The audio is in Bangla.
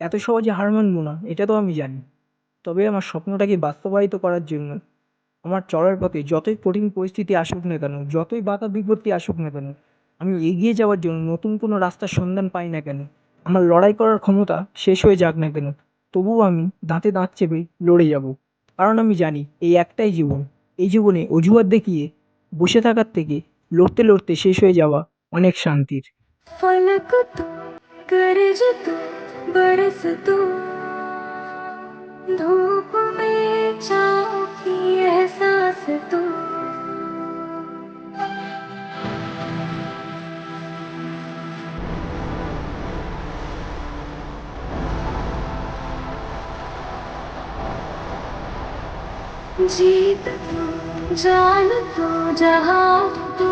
এত সহজে হার মানব না, এটা তো আমি জানি। তবে আমার স্বপ্নটাকে বাস্তবায়িত করার জন্য আমার চলার পথে যতই কঠিন পরিস্থিতি আসুক না কেন, যতই বাধা বিপত্তি আসুক না কেন, আমি এগিয়ে যাওয়ার জন্য নতুন কোনো রাস্তার সন্ধান পাই না কেন, আমার লড়াই করার ক্ষমতা শেষ হয়ে যাক না কেন, তবুও আমি দাঁতে দাঁত চেপে লড়ে যাব। কারণ আমি জানি এই একটাই জীবন। এই জীবনে অজুহাত দেখিয়ে বসে থাকার থেকে লড়তে লড়তে শেষ হয়ে যাওয়া অনেক শান্তির। फलक तू गरज तू बरस तू धूप में छाँव की एहसास तू जीत तू जान तू जहाँ तू